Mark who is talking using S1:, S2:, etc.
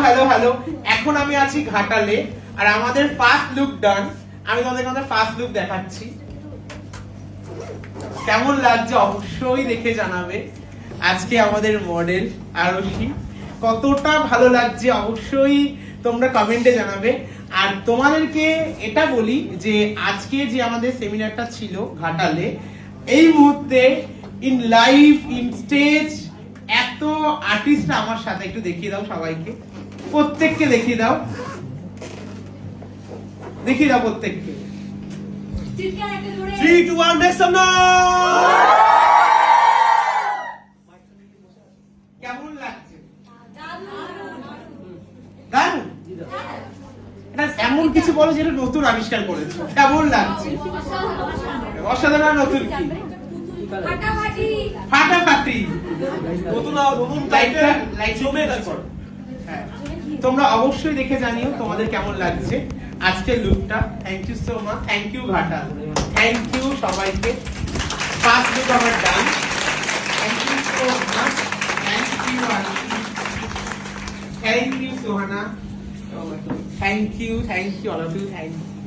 S1: Hello hello. এখন আমি আছি ঘাটালে আর আমাদের ফার্স্ট লুক ডান। আমি তোমাদেরকে আমাদের ফার্স্ট লুক দেখাচ্ছি। কেমন লাগছে অবশ্যই দেখে জানাবে। আজকে আমাদের মডেল আরশি, কতটা ভালো লাগছে অবশ্যই তোমরা কমেন্টে জানাবে। আর তোমাদেরকে এটা বলি যে আজকে যে আমাদের সেমিনারটা ছিল ঘাটালে, এই মুহূর্তে ইন লাইভ ইন স্টেজ এত আর্টিস্ট আমার সাথে, একটু দেখিয়ে দাও সবাইকে, প্রত্যেককে দেখিয়ে দাও, দেখিয়ে দাও প্রত্যেককে।
S2: 3, 2, 1, make some noise!
S1: কেমন লাগছে? দারুণ। এটা এমন কিছু বলো যেটা নতুন আবিষ্কার করেছো, কেমন লাগছে? অসাধারণ। নতুন কি? ফাটাফাটি।
S2: নতুন
S1: লাইটটা
S2: জমে গেছে।
S1: হ্যাঁ, তোমরা অবশ্যই দেখে জানিও তোমাদের কেমন লাগছে আজকের লুকটা। Thank you so much, thank you Ghatal, thank you সবাইকে। ফার্স্ট লুক আমার done. Thank you so much, thank you Arshi, thank you Sohana, thank you all of you, thank you.